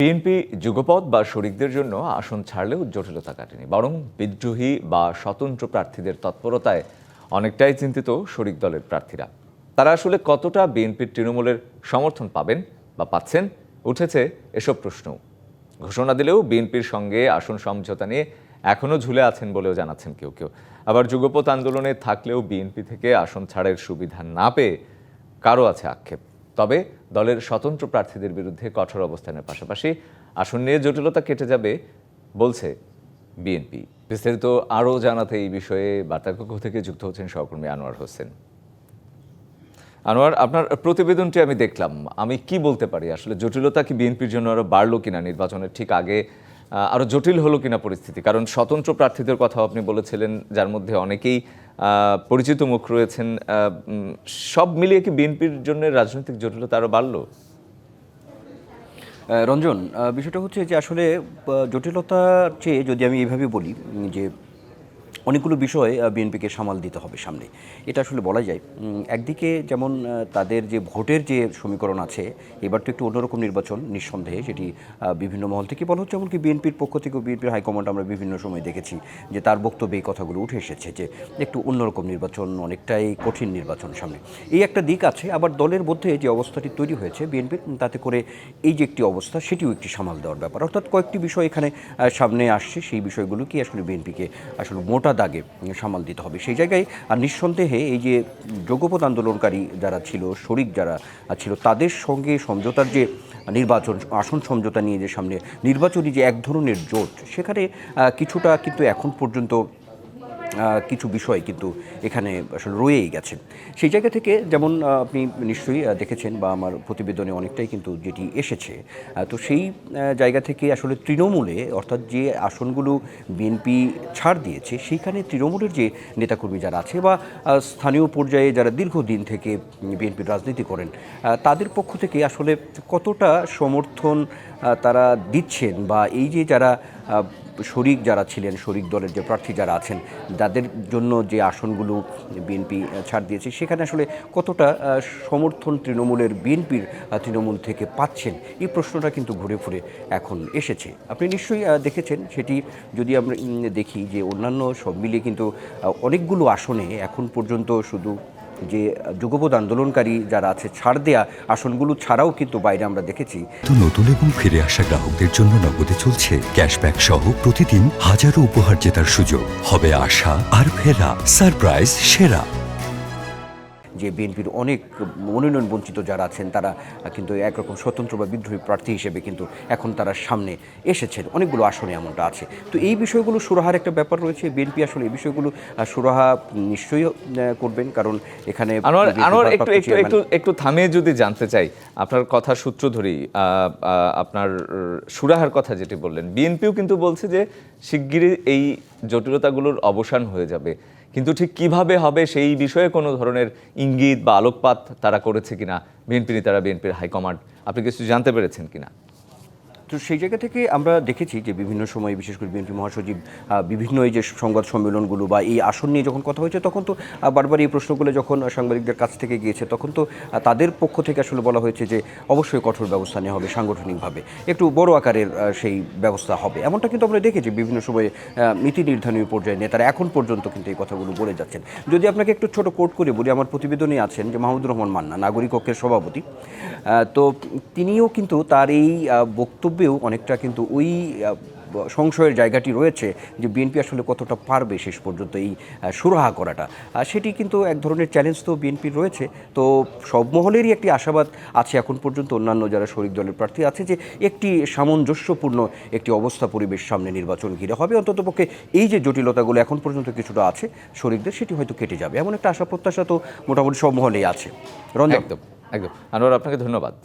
BNP যুগপৎ বা শরিকদের জন্য আসন ছাড়লেও জটিলতা কাটেনি, বরং বিদ্রোহী বা স্বতন্ত্র প্রার্থীদের তৎপরতায় অনেকটাই চিন্তিত শরিক দলের প্রার্থীরা। তারা আসলে কতটা বিএনপির তৃণমূলের সমর্থন পাবেন বা পাচ্ছেন, উঠেছে এসব প্রশ্ন। ঘোষণা দিলেও বিএনপির সঙ্গে আসন সমঝোতা নিয়ে এখনও ঝুলে আছেন বলেও জানাচ্ছেন কেউ কেউ। আবার যুগপৎ আন্দোলনে থাকলেও বিএনপি থেকে আসন ছাড়ের সুবিধা না পেয়ে কারও আছে আক্ষেপ। তবে দলের স্বতন্ত্র প্রার্থীদের বিরুদ্ধে কঠোর অবস্থানের পাশাপাশি আসন নিয়ে জটিলতা কেটে যাবে বলছে বিএনপি। বিস্তারিত আরও জানাতে এই বিষয়ে বার্তাকক্ষ থেকে যুক্ত হচ্ছেন সহকর্মী আনোয়ার হোসেন। আনোয়ার, আপনার প্রতিবেদনটি আমি দেখলাম, আমি কি বলতে পারি, আসলে জটিলতা কি বিএনপির জন্য আরও বাড়লো কিনা, নির্বাচনের ঠিক আগে আরও জটিল হলো কিনা পরিস্থিতি? কারণ স্বতন্ত্র প্রার্থীদের কথাও আপনি বলেছিলেন, যার মধ্যে অনেকেই পরিচিত মুখ রয়েছেন। সব মিলিয়ে কি বিএনপির জন্য রাজনৈতিক জটিলতা আরও বাড়লো? রঞ্জন, বিষয়টা হচ্ছে যে আসলে জটিলতার চেয়ে যদি আমি এইভাবে বলি যে অনেকগুলো বিষয় বিএনপিকে সামাল দিতে হবে সামনে, এটা আসলে বলা যায়। একদিকে যেমন তাদের যে ভোটের যে সমীকরণ আছে, এবার তো একটু অন্যরকম নির্বাচন নিঃসন্দেহে, সেটি বিভিন্ন মহল থেকে বলা হচ্ছে। এমনকি বিএনপির পক্ষ থেকেও, বিএনপির হাইকমান্ড আমরা বিভিন্ন সময় দেখেছি যে তার বক্তব্যে এই কথাগুলো উঠে এসেছে যে একটু অন্যরকম নির্বাচন, অনেকটাই কঠিন নির্বাচন সামনে। এই একটা দিক আছে। আবার দলের মধ্যে যে অবস্থাটি তৈরি হয়েছে বিএনপির, তাতে করে এই যে একটি অবস্থা, সেটিও একটি সামাল দেওয়ার ব্যাপার। অর্থাৎ কয়েকটি বিষয় এখানে সামনে আসছে, সেই বিষয়গুলোকে আসলে বিএনপিকে আসলে মোটা দাগে সামাল দিতে হবে সেই জায়গায়। আর নিঃসন্দেহে এই যে যুগপৎ আন্দোলনকারী যারা ছিল, শরিক যারা ছিল, তাদের সঙ্গে সমঝোতার যে নির্বাচন, আসন সমঝোতা নিয়ে যে সামনে নির্বাচনী যে এক ধরনের জোট, সেখানে কিছুটা কিন্তু এখন পর্যন্ত কিছু বিষয় কিন্তু এখানে আসলে রয়েই গেছে। সেই জায়গা থেকে যেমন আপনি নিশ্চয়ই দেখেছেন বা আমার প্রতিবেদনে অনেকটাই কিন্তু যেটি এসেছে, তো সেই জায়গা থেকে আসলে তৃণমূলে, অর্থাৎ যে আসনগুলো বিএনপি ছাড় দিয়েছে, সেইখানে তৃণমূলের যে নেতাকর্মী যারা আছে বা স্থানীয় পর্যায়ে যারা দীর্ঘদিন থেকে বিএনপির রাজনীতি করেন, তাদের পক্ষ থেকে আসলে কতটা সমর্থন তারা দিচ্ছেন, বা এই যে যারা শরিক যারা ছিলেন, শরিক দলের যে প্রার্থী যারা আছেন, যাদের জন্য যে আসনগুলো বিএনপি ছাড় দিয়েছে, সেখানে আসলে কতটা সমর্থন তৃণমূলের, বিএনপির তৃণমূল থেকে পাচ্ছেন, এই প্রশ্নটা কিন্তু ঘুরে ফিরে এখন এসেছে। আপনি নিশ্চয়ই দেখেছেন সেটি। যদি আমরা দেখি যে অন্যান্য সব মিলিয়ে কিন্তু অনেকগুলো আসনে এখন পর্যন্ত শুধু যে যুগপৎ আন্দোলনকারী যারা আছে ছাড় দেয়া আসনগুলো ছাড়াও কিন্তু বাইরে আমরা দেখেছি তো নতুন এবং ফিরে আসা গ্রাহকদের জন্য নগদে চলছে ক্যাশব্যাক সহ প্রতিদিন হাজারো উপহার জেতার সুযোগ। হবে আশা আর ফেরা, সারপ্রাইজ সেরা। যে বিএনপির অনেক মনোনয়ন বঞ্চিত যারা আছেন, তারা কিন্তু একরকম স্বতন্ত্র বা বিদ্রোহী প্রার্থী হিসেবে কিন্তু এখন তারা সামনে এসেছেন, অনেকগুলো আসনে এমনটা আছে। তো এই বিষয়গুলো সুরাহার একটা ব্যাপার রয়েছে। বিএনপি আসলে এই বিষয়গুলো সুরাহা নিশ্চয়ই করবেন, কারণ এখানে আনোয়ার একটু থামিয়ে যদি জানতে চাই, আপনার কথা সূত্র ধরেই, আপনার সুরাহার কথা যেটি বললেন, বিএনপিও কিন্তু বলছে যে শিগগিরই এই জটিলতাগুলোর অবসান হয়ে যাবে, কিন্তু ঠিক কিভাবে হবে সেই বিষয়ে কোনো ধরনের ইঙ্গিত বা আলোকপাত তারা করেছে কিনা বিএনপি নেতারা, বিএনপির হাইকমান্ড, আপনি কিছু জানতে পেরেছেন কিনা? তো সেই জায়গা থেকে আমরা দেখেছি যে বিভিন্ন সময়, বিশেষ করে বিএনপি মহাসচিব বিভিন্ন এই যে সংবাদ সম্মেলনগুলো বা এই আসন নিয়ে যখন কথা হয়েছে, তখন তো বারবার এই প্রশ্নগুলো যখন সাংবাদিকদের কাছ থেকে গিয়েছে, তখন তো তাদের পক্ষ থেকে আসলে বলা হয়েছে যে অবশ্যই কঠোর ব্যবস্থা নেওয়া হবে, সাংগঠনিকভাবে একটু বড় আকারের সেই ব্যবস্থা হবে। এমনটা কিন্তু আমরা দেখেছি বিভিন্ন সময়ে নীতি নির্ধারণী পর্যায়ে নেতারা এখন পর্যন্ত কিন্তু এই কথাগুলো বলে যাচ্ছেন। যদি আপনাকে একটু ছোট কোট করে বলি, আমার প্রতিবেদনে আছেন যে মাহমুদুর রহমান মান্না, নাগরিক ঐক্যের সভাপতি, তো তিনিও কিন্তু তার এই বক্তব্যেও অনেকটা কিন্তু ওই সংশয়ের জায়গাটি রয়েছে যে বিএনপি আসলে কতটা পারবে শেষ পর্যন্ত এই সুরাহা করাটা, সেটি কিন্তু এক ধরনের চ্যালেঞ্জ তো বিএনপির রয়েছে। তো সব মহলেরই একটি আশাবাদ আছে এখন পর্যন্ত, অন্যান্য যারা শরিক দলের প্রার্থী আছে, যে একটি সামঞ্জস্যপূর্ণ একটি অবস্থা পরিবেশ সামনে নির্বাচন ঘিরে হবে। অন্ততপক্ষে এই যে জটিলতাগুলো এখন পর্যন্ত কিছুটা আছে শরিকদের, সেটি হয়তো কেটে যাবে, এমন একটা আশা প্রত্যাশা তো মোটামুটি সব মহলেই আছে। রঞ্জন, একদম একদম। আনোয়ার, আপনাকে ধন্যবাদ।